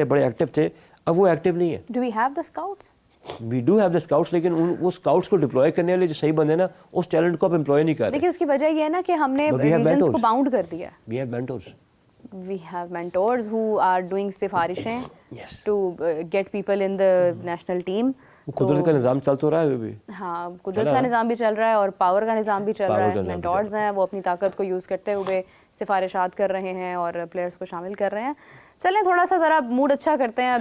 बड़े एक्टिव थे, अब वो एक्टिव नहीं है। Do we have the scouts? We do have the scouts, लेकिन वो स्काउट्स को डिप्लॉय करने वाले जो सही बंदे ना, उस टैलेंट को आप एम्प्लॉय नहीं कर रहे। देखिए उसकी वजह ये है ना कि हमने रीजन्स को बाउंड कर दिया। We have mentors, we have mentors who are doing सिफारिशें to get people in the national team। कुदरत का निज़ाम चल तो रहा है अभी। हाँ, कुदरत का निज़ाम भी चल रहा है और पावर का निज़ाम भी चल रहा है। मेंटोर्स हैं, वो अपनी ताकत को यूज़ करते हुए सिफारिशात कर रहे हैं और प्लेयर्स को शामिल कर रहे हैं। चलें थोड़ा सा ज़रा मूड अच्छा करते हैं।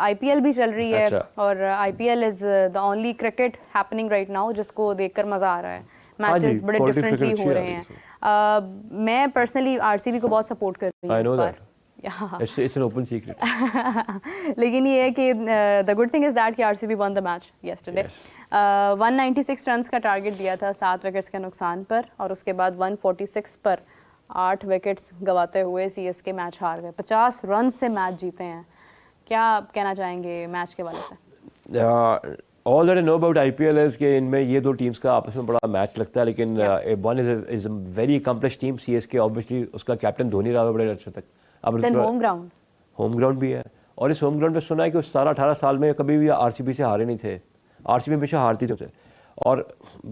IPL भी चल रही है और IPL is the only cricket happening right now जिसको देखकर मज़ा आ रहा है। मैचेस बड़े डिफरेंटली हो रहे हैं। मैं पर्सनली RCB को बहुत सपोर्ट कर रही हूँ इस बार। It's an open secret. लेकिन ये है कि the good thing is that कि RCB won the match yesterday। 196 runs का टारगेट दिया था 7 विकेट्स के नुकसान पर, और उसके बाद 146 पर 8 विकेट्स गवाते हुए CSK मैच हार गए। 50 रन से मैच जीते हैं। क्या कहना चाहेंगे मैच के वाले से? All that I know about IPL is कि इनमें ये दो टीम्स का आपस में बड़ा मैच लगता है, लेकिन one is a very accomplished team, CSK obviously उसका कैप्टन धोनी रहा है बड़े अच्छे तक। अब होम ग्राउंड भी है, और इस होम ग्राउंड पे सुना है कि 17-18 साल में कभी भी RCB से हारे नहीं थे। RCB हमेशा हारती थे। और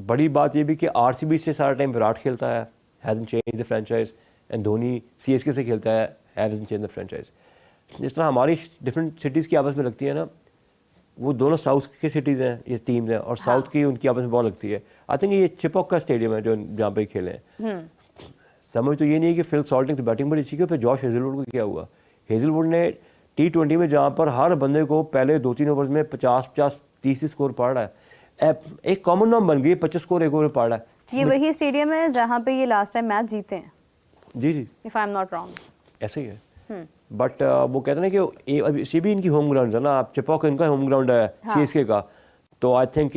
बड़ी बात ये भी कि RCB से सारा टाइम विराट खेलता है, hasn't changed the franchise, and Dhoni CSK से खेलता है, hasn't changed the franchise। जिस तरह हमारी डिफरेंट सिटीज़ की आपस में लगती है ना, वो दोनों साउथ के सिटीज़ हैं, ये टीम्स हैं, और साउथ की उनकी आपस में बहुत लगती है। आई थिंक ये चिपॉक का स्टेडियम है जो जहाँ पे खेले हैं। समझ तो ये नहीं है कि फिल सॉल्टिंग तो बैटिंग बड़ी अच्छी की, फिर जॉश हेजलवुड को क्या हुआ? हेजलवुड ने T20 में जहाँ पर हर बंदे को पहले 2-3 ओवर्स में 50-50 30 स्कोर पड़ रहा है, एक कॉमन नॉर्म बन गई, 25 स्कोर एक ओवर पड़ रहा है। ये वही स्टेडियम है जहाँ पे ये लास्ट टाइम मैच जीते हैं। जी, if I am not wrong ऐसे ही है। बट वो कहते हैं कि अब इसी भी इनकी होम ग्राउंड है ना, आप चिपॉक इनका होम ग्राउंड है CSK का, तो आई थिंक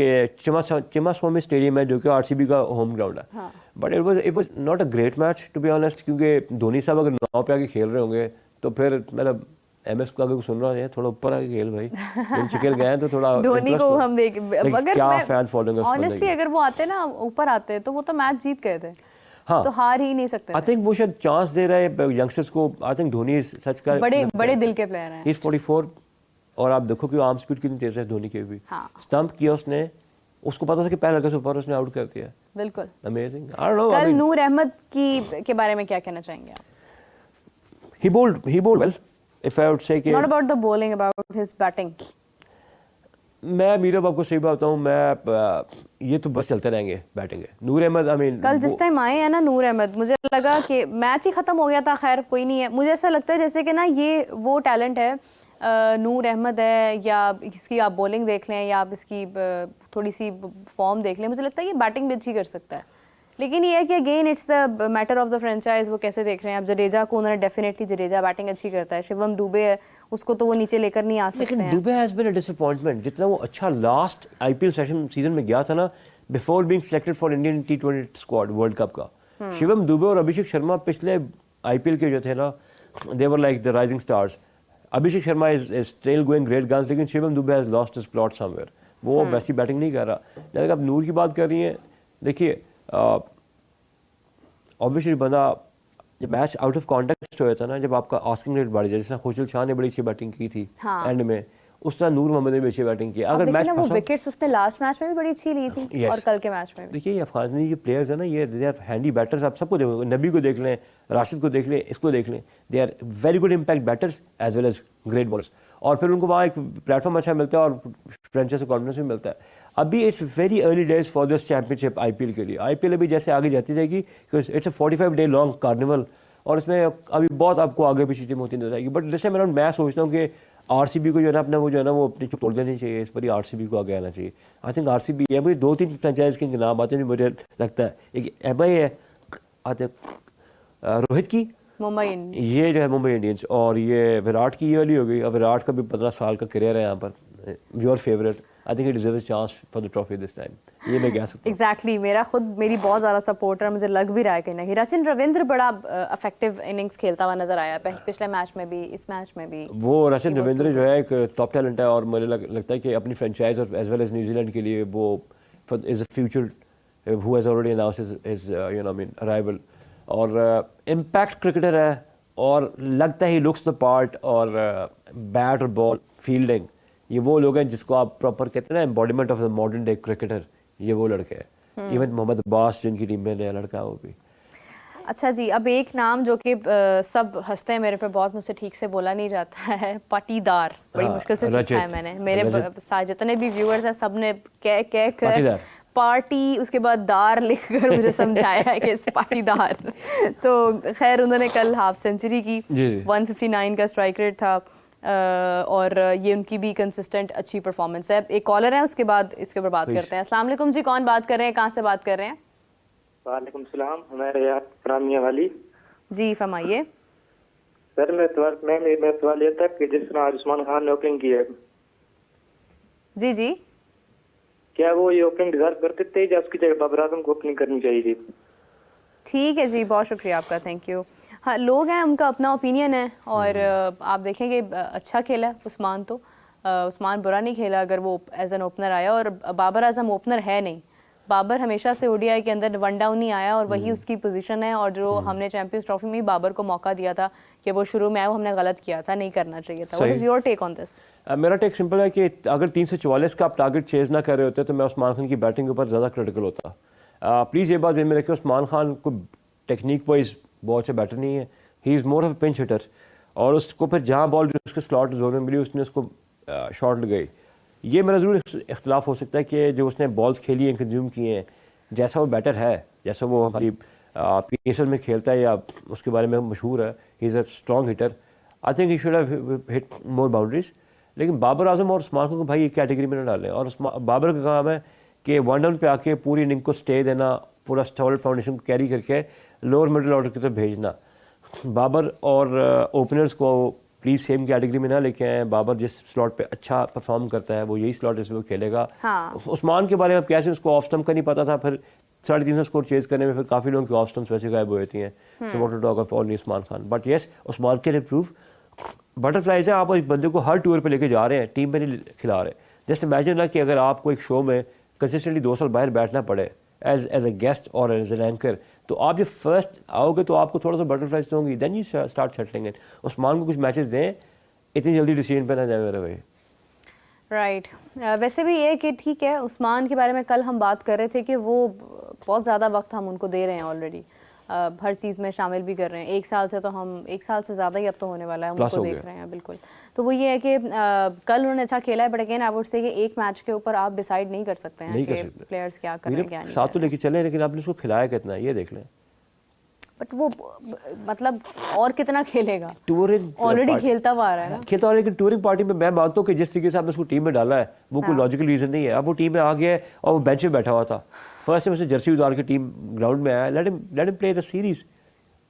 चिमास्वामी स्टेडियम है जो कि RCB का होम ग्राउंड है। But it was not a great match to be honest, क्योंकि धोनी साहब अगर 9 पे आके खेल रहे होंगे तो फिर मतलब MS को अगर सुन रहा है थोड़ा ऊपर आके खेल भाई, चिकल गए तो थोड़ा धोनी को हम देख, अगर क्या फैन फॉलोइंग है ऑनेस्टली, अगर वो आते ना ऊपर आते तो वो तो मैच जीत गए थे। हाँ, तो हार ही नहीं सकते। आई थिंक वो शायद चांस दे रहे हैं यंगस्टर्स को। आई थिंक धोनी सच का बड़े दिल के प्लेयर हैं। ही इज 44, और आप देखो कि आर्म स्पीड कितनी तेज है धोनी की भी। स्टंप किया उसने, उसको पता था कि पहले लड़के से ऊपर उसने आउट कर दिया। बिल्कुल अमेजिंग। आई डोंट नो, कल नूर अहमद के बारे में क्या कहना चाहेंगे आप? ही bowled well, if I would say कि not about the bowling, about his batting। मैं मीरा बाप को सही बात बताऊँ, मैं ये तो बस चलते रहेंगे बैटिंग है। नूर अहमद, आई मीन कल जिस टाइम आए हैं ना नूर अहमद, मुझे लगा कि मैच ही खत्म हो गया था। खैर कोई नहीं है, मुझे ऐसा लगता है जैसे कि ना ये वो टैलेंट है, नूर अहमद है, या इसकी आप बॉलिंग देख लें या आप इसकी थोड़ी सी फॉर्म देख लें, मुझे लगता है ये बैटिंग भी अच्छी कर सकता है। लेकिन ये है कि again it's the matter of the franchise, वो कैसे देख रहे हैं। अब जडेजा को उन्होंने डेफिनेटली, जडेजा बैटिंग अच्छी करता है। शिवम दुबे है, उसको तो वो नीचे लेकर नहीं आ सकते हैं। लेकिन Dube has been a disappointment. जितना वो अच्छा लास्ट IPL सीजन में गया था ना, before being selected for Indian T20 squad world cup का, शिवम दुबे और अभिषेक शर्मा पिछले IPL के जो थे ना, they were like the rising stars. Abhishek Sharma is still going great guns, लेकिन Shivam Dube has lost his plot somewhere. वो वैसी बैटिंग नहीं कर रहा। जैसे आप नूर की बात कर रही हैं, देखिए ऑब्वियसली बंदा जब मैच आउट ऑफ कॉन्टेक्स्ट होया था ना, जब आपका आस्किंग रेट बढ़ जाए, जैसे खुशल शाह ने बड़ी अच्छी बैटिंग की थी एंड में, उस तरह नूर मोहम्मद ने भी अच्छी बैटिंग की। अगर मैच वो विकेट्स उसने लास्ट मैच में भी बड़ी अच्छी ली थी और कल के मैच में भी। देखिए ये अफगानिस्तान के प्लेयर्स है ना, ये दे आर हैंडी बैटर्स। आप सबको देखो, नबी को देख लें, राशिद को देख लें, इसको देख लें, they are very good impact batters as well as great bowlers. और फिर उनको वहाँ एक प्लेटफॉर्म अच्छा मिलता है और फ्रेंचाइज से कॉन्फिडेंस भी मिलता है। अभी it's very early days for this championship IPL के लिए। IPL अभी जैसे आगे जाती जाएगी, it's a 45 day long carnival, और इसमें अभी बहुत आपको आगे पीछे टीम होती नजर आएगी। बट जैसे मैं सोचता हूँ कि RCB को जो है ना अपना वो जो है ना वो अपनी चुप तोड़ देनी चाहिए, इस पर ही RCB को आगे आना चाहिए। आई थिंक RCB है, मुझे 2-3 फ्रेंचाइज के नाम आते हैं मुझे लगता है। एक MI है, आते रोहित की मुंबई इंडियंस, ये जो है मुंबई इंडियंस, और ये विराट की ईयरली हो गई। अब विराट का भी 15 साल का करियर है यहाँ पर। Your favourite, I think it deserves a chance for the trophy this time, ये मैं कह सकता हूँ। एग्जैक्टली मेरी बहुत ज़्यादा सपोर्टर है, मुझे लग भी रहा है कहीं ना कहीं। रचिन रविंद्र बड़ा इफेक्टिव इनिंग्स खेलता हुआ नजर आया, पिछले मैच में भी, इस मैच में भी। वो रचिन रविंद्र जो है एक टॉप टैलेंट है, और मुझे लगता है कि अपनी फ्रेंचाइज और एज वेल एज न्यूजीलैंड के लिए वो is a future who has already announced his arrival, और इम्पैक्ट क्रिकेटर है, और लगता ही लुक्स द पार्ट, और बैट और बॉल फील्डिंग, ये वो लोग हैं जिसको आप प्रॉपर कहते हैं ना embodiment of the modern day cricketer, ये वो लड़के हैं। इवन मोहम्मद अब्बास जिनकी टीम में नया लड़का है वो भी। अच्छा जी, अब एक नाम जो कि सब हंसते हैं मेरे पे, बहुत मुझसे ठीक से बोला नहीं जाता है, पाटीदार। बड़ी हाँ, मुश्किल से सीखा है मैंने। मेरे साथ जितने भी व्यूअर्स हैं सब ने कह कर पार्टी उसके बाद दार लिखकर मुझे समझाया है कि पाटीदार। तो खैर उन्होंने कल हाफ सेंचुरी की, 159 का स्ट्राइक रेट था, और ये उनकी भी कंसिस्टेंट अच्छी परफॉर्मेंस है। एक कॉलर है, उसके बाद इसके ऊपर बात करते हैं। अस्सलाम वालेकुम जी, कौन बात कर रहे हैं, कहाँ से बात कर रहे हैं? वालेकुम सलाम, मैं रियाद फरामिया वाली जी, फरमाइए। सर मेरा सवाल ये था कि जिस तरह उस्मान खान ने ओपनिंग की है, जी जी, क्या वो ये ओपनिंग डिजर्व करते थे या उसकी जगह बाबर आजम को ओपनिंग करनी चाहिए थी? ठीक है जी, बहुत शुक्रिया आपका, थैंक यू। हाँ, लोग हैं, उनका अपना ओपिनियन है, और आप देखेंगे अच्छा खेला उस्मान, तो उस्मान बुरा नहीं खेला अगर वो एज एन ओपनर आया, और बाबर आजम ओपनर है नहीं। बाबर हमेशा से ओडीआई के अंदर वन डाउन ही आया, और वही उसकी पोजीशन है, और जो हमने चैंपियंस ट्रॉफी में बाबर को मौका दिया था कि वो शुरू में आया, वो हमने गलत किया था, नहीं करना चाहिए था। What is your take on this? मेरा टेक सिंपल है कि अगर 344 का आप टारगेट चेज ना कर रहे होते तो मैं उस्मान खान की बैटिंग के ऊपर ज़्यादा क्रिटिकल होता। प्लीज़ ये बात ध्यान में रखिए, उस्मान खान को टेक्निक वाइज बहुत अच्छा बैटर नहीं है, he is more of a pinch hitter, और उसको फिर जहाँ बॉल जो उसके स्लॉट जोन में मिली उसने उसको शॉट लगाई। ये मेरा ज़रूर इख्तलाफ हो सकता है कि जो उसने बॉल्स खेली हैं, कंज्यूम किए हैं, जैसा वो बैटर है, जैसा वो हमारी PSL में खेलता है या उसके बारे में मशहूर है, he is a strong hitter, I think he should have hit more boundaries. लेकिन बाबर आजम और उस्मान खान को भाई एक कैटेगरी में ना डालें, और बाबर का काम है कि वन डाउन पे आके पूरी इनिंग को स्टे देना, पूरा सॉलिड फाउंडेशन को कैरी करके लोअर मिडिल ऑर्डर की तरफ भेजना। बाबर और ओपनर्स को प्लीज़ सेम कैटेगरी में ना लेके आए। बाबर जिस स्लॉट पे अच्छा परफॉर्म करता है वो यही स्लॉट इसमें वो खेलेगा। हाँ। उस्मान के बारे में कैसे उसको ऑफ स्टम्प का नहीं पता था, फिर 350 स्कोर चेज करने में फिर काफ़ी लोगों की ऑफ स्टम्प्स वैसे गायब हो जाती हैं। So what to talk of only Usman Khan, but yes Usman can improve. Butterflies है, आप एक बंदे को हर टूर पे लेके जा रहे हैं, टीम में नहीं खिला रहे। जस्ट इमेजिन ना कि अगर आपको एक शो में कंसिस्टेंटली 2 साल बाहर बैठना पड़े एज अ गेस्ट और एज एन एंकर, तो आप जब फर्स्ट आओगे तो आपको थोड़ा सा बटरफ्लाइज होंगी, then you start settling it. Usman को कुछ मैचेस दें, इतनी जल्दी डिसीजन पे ना जाए मेरे भाई। राइट वैसे भी ये कि ठीक है, उस्मान के बारे में कल हम बात कर रहे थे कि वो बहुत ज़्यादा वक्त हम उनको दे रहे हैं ऑलरेडी, हर चीज़ में शामिल भी कर रहे हैं। 1 साल से तो हम 1 साल से ज़्यादा ही अब तो होने वाला है, हम उनको देख रहे हैं बिल्कुल। तो वो ये है कि कल उन्होंने अच्छा खेला है, but again I would say कि एक मैच के ऊपर आप डिसाइड नहीं कर सकते हैं कि प्लेयर्स क्या कर रहे हैं क्या नहीं। साथ तो लेके चले, लेकिन आपने उसको खिलाया कितना ये देख लें। बट वो मतलब और कितना खेलेगा, टूरिंग ऑलरेडी खेलता हुआ आ रहा है ना, खेलता हुआ। लेकिन टूरिंग पार्टी में मैं मानता हूँ कि जिस तरीके से आपने उसको टीम में डाला है वो कोई लॉजिकल रीजन नहीं है। अब वो टीम में आ गया है और वो बेंच पे बैठा हुआ था, फर्स्ट टाइम उसने जर्सी उतार के टीम ग्राउंड में आया, let him play the series.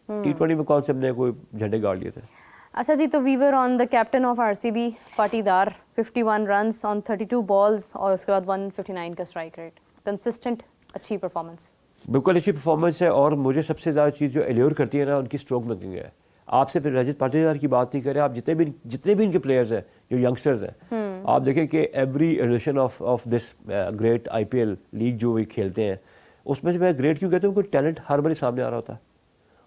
T20 में कौन से हमने कोई झंडे गाड़ लिए थे। अच्छा जी, तो we were on the captain of RCB Patidar, 51 runs on 32 balls, और उसके बाद 159 का स्ट्राइक रेट, कंसिस्टेंट अच्छी परफॉर्मेंस। बिल्कुल अच्छी परफॉर्मेंस है, और मुझे सबसे ज़्यादा चीज़ जो एल्योर करती है ना उनकी स्ट्रोक मेकिंग है। आपसे फिर रजत पाटीदार की बात नहीं करें, आप जितने भी इनके प्लेयर्स हैं जो यंगस्टर्स हैं, आप देखें कि every edition of this great IPL league जो वे खेलते हैं, उसमें से मैं ग्रेट क्यों कहता हूँ, कोई टैलेंट हर बारी सामने आ रहा होता है।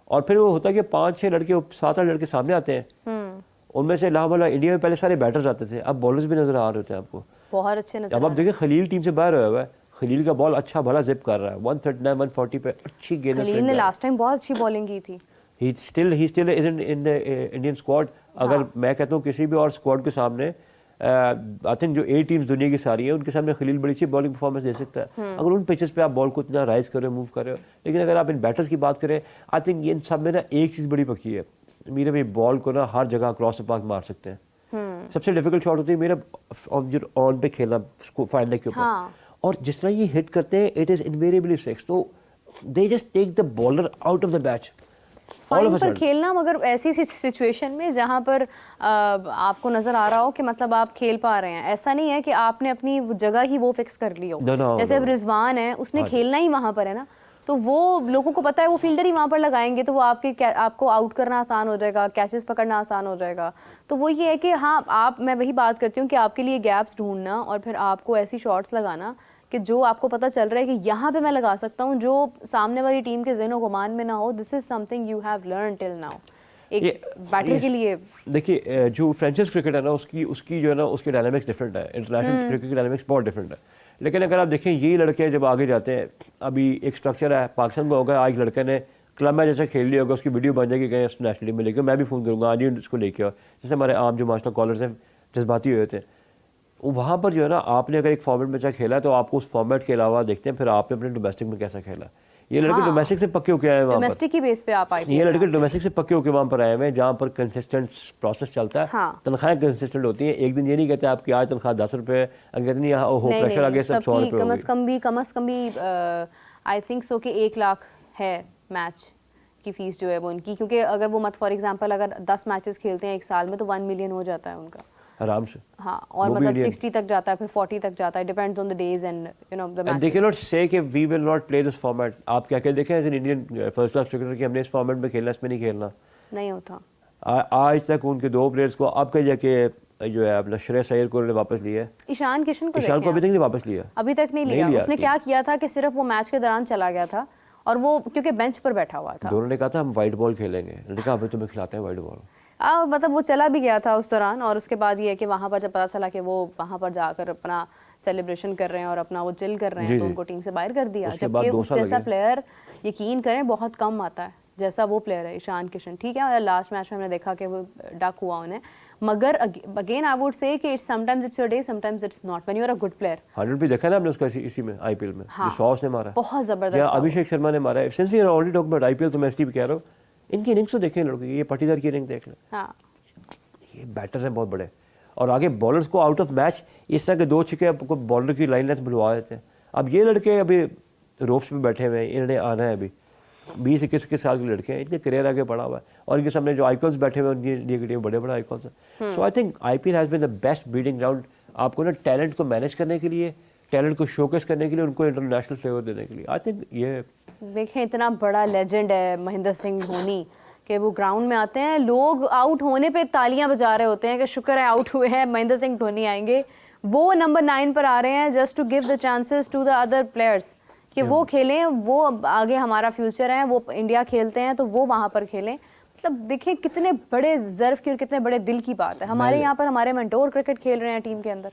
और फिर वो होता है कि 5-6 लड़के 7-8 लड़के सामने आते हैं, उनमें से लाभला इंडिया में पहले सारे बैटर्स आते थे, अब बॉलर्स भी नजर आ रहे होते हैं आपको, बहुत अच्छे नजर। अब आप देखें खलील टीम से बाहर हुआ है, खलील का बॉल अच्छा भला जिप कर रहा है, 139-140 पे अच्छी गेंद। खलील ने लास्ट टाइम बहुत अच्छी बॉलिंग की थी। He still isn't in the Indian squad. अगर मैं कहता हूँ किसी भी और स्क्वाड के सामने, आई थिंक जो 8 टीम्स दुनिया की सारी हैं उनके सामने खलील बड़ी अच्छी बॉलिंग परफॉर्मेंस दे सकता है, अगर उन पिचेस पे आप बॉल को इतना राइज कर रहे हो, मूव कर रहे हो। लेकिन अगर आप इन बैटर्स की बात करें, आई थिंक इन सब में ना एक चीज़ बड़ी पक्की है, मेरे भाई बॉल को ना हर जगह क्रॉस पार्क मार सकते हैं। सबसे डिफिकल्ट शॉट होती है मेरा ऑन पे खेलना फाइनल के ऊपर, और जिस तरह ये हिट करते हैं इट इज़ इनवेरिएबली 6, तो they just take the bowler out of the match. Fine पर खेलना, मगर ऐसी सिचुएशन में जहां पर आपको नजर आ रहा हो कि मतलब आप खेल पा रहे हैं, ऐसा नहीं है कि आपने अपनी जगह ही वो फिक्स कर ली हो। जैसे अब रिजवान है, उसने खेलना ही वहां पर है ना, तो वो लोगों को पता है वो फील्डर ही वहां पर लगाएंगे, तो वो आपको आउट करना आसान हो जाएगा, कैचेस पकड़ना आसान हो जाएगा। तो वो ये है कि हाँ, मैं वही बात करती हूँ कि आपके लिए गैप्स ढूंढना और फिर आपको ऐसी शॉट्स लगाना कि जो आपको पता चल रहा है कि यहाँ पे मैं लगा सकता हूँ, जो सामने वाली टीम के ज़हन-ओ-गुमान में ना हो। This is something you have learn till now. एक बैटर के लिए देखिए जो फ्रेंचाइज क्रिकेट है ना उसकी जो है ना उसके डायनामिक्स डिफरेंट है, इंटरनेशनल क्रिकेट की डायनामिक्स बहुत डिफरेंट है। लेकिन अगर आप देखें यही लड़के जब आगे जाते हैं, अभी एक स्ट्रक्चर है पाकिस्तान को होगा, आज लड़के ने क्लब में जैसे खेल लिया होगा, उसकी वीडियो बन जाएगी कहीं नेशनल टीम में, लेकिन मैं भी फ़ोन करूँगा आज ही उसको लेके आओ। जैसे हमारे आम जो मास्टर कॉलर्स हैं जज्बाती हुए थे, वहाँ पर जो है ना आपने अगर एक फॉर्मेट में चाहे खेला है तो आपको उस फॉर्मेट के अलावा देखते हैं फिर आपने अपने डोमेस्टिक में कैसा खेला। ये लड़के डोमेस्टिक से पक्के होके आए हैं वहाँ पर, डोमेस्टिक की बेस पे आप आए ये लड़के डोमेस्टिक से पक्के होके वहाँ पर आए हुए हैं जहाँ पर कंसिस्टेंट प्रोसेस चलता है। हाँ। तनख्वाहें कंसिस्टेंट होती हैं, एक दिन ये नहीं कहते आपकी आज तनख्वाह 10 रुपये, अगर कहते नहीं हो प्रेशर आ गया सब 100 रुपये कम अज़ कम भी आई थिंक सो कि 1 लाख है मैच की फीस जो है वो उनकी, क्योंकि अगर वो मत फॉर एग्जांपल अगर 10 मैचेस खेलते हैं एक साल में तो 1 मिलियन हो जाता है उनका आराम से। हाँ, और मतलब 60 तक जाता है, फिर 40 तक जाता है, depends on the days and you know the And they matches. cannot say कि we will not play this format। आप क्या क्या देखें as an Indian first class cricketer कि हमने इस फॉर्मेट में खेलना, इसमें नहीं खेलना। नहीं होता। आज तक उनके 2 प्लेयर्स को अब कह जाके जो है अपना श्रेयस अय्यर को उन्होंने वापस लिया है, ईशान किशन को ईशान को अभी देखें तक नहीं वापस लिया, अभी तक नहीं लिया। उसने क्या किया था कि सिर्फ वो मैच के दौरान चला गया था और वो क्योंकि बेंच पर बैठा हुआ था। दोनों ने कहा था हम वाइट बॉल खेलेंगे, उन्होंने कहा अभी तुम्हें खिलाते हैं वाइट बॉल। मतलब वो चला भी गया था उस दौरान, और उसके बाद ये है कि वहाँ पर जब पता चला कि वो वहाँ पर जाकर अपना सेलिब्रेशन कर रहे हैं और अपना वो चिल कर रहे हैं तो उनको टीम से बाहर कर दिया। जबकि उस जैसा प्लेयर यकीन करें बहुत कम आता है जैसा वो प्लेयर है ईशान किशन। ठीक है, लास्ट मैच में हमने देखा कि वो डक हुआ उन्हें, मगर अगेन आई वुड से कि sometimes it's your day, sometimes it's not when you are a good player. 100 भी देखा ना हमने उसका इसी में आईपीएल में जो 100 ने मारा, बहुत जबरदस्त। अभिषेक शर्मा ने मारा। Since we are already talking about IPL तो मैं इसलिए भी कह रहा हूँ इनकी इनिंग्स तो देखें लड़के, ये पाटीदार की इनिंग देख लें। हाँ, ये बैटर्स हैं बहुत बड़े, और आगे बॉलर्स को आउट ऑफ मैच इस तरह के 2 छिके आपको बॉलर की लाइन लेंथ बुलवा देते हैं। अब ये लड़के अभी रोप्स पे बैठे हुए हैं, इन्होंने आना है, अभी 20-21 साल के लड़के हैं, इनके करियर आगे बढ़ा हुआ है, और इनके सामने जो आइकॉन्स बैठे हुए हैं उनकी टीम बड़े बड़े आइकॉन्स हैं। So I think IPL has been the best breeding ground आपको ना टैलेंट को मैनेज करने के लिए, टैलेंट को शोकेस करने के लिए, उनको इंटरनेशनल फ्लेवर देने के लिए। आई थिंक ये देखें इतना बड़ा लेजेंड है महेंद्र सिंह धोनी कि वो ग्राउंड में आते हैं, लोग आउट होने पे तालियां बजा रहे होते हैं कि शुक्र है आउट हुए हैं, महेंद्र सिंह धोनी आएंगे। वो नंबर 9 पर आ रहे हैं just to give the chances to the other players कि वो खेलें, वो आगे हमारा फ्यूचर है, वो इंडिया खेलते हैं तो वो वहाँ पर खेलें। मतलब देखिए कितने बड़े ज़र्फ की और कितने बड़े दिल की बात है। हमारे यहाँ पर हमारे मेंटोर क्रिकेट खेल रहे हैं टीम के अंदर।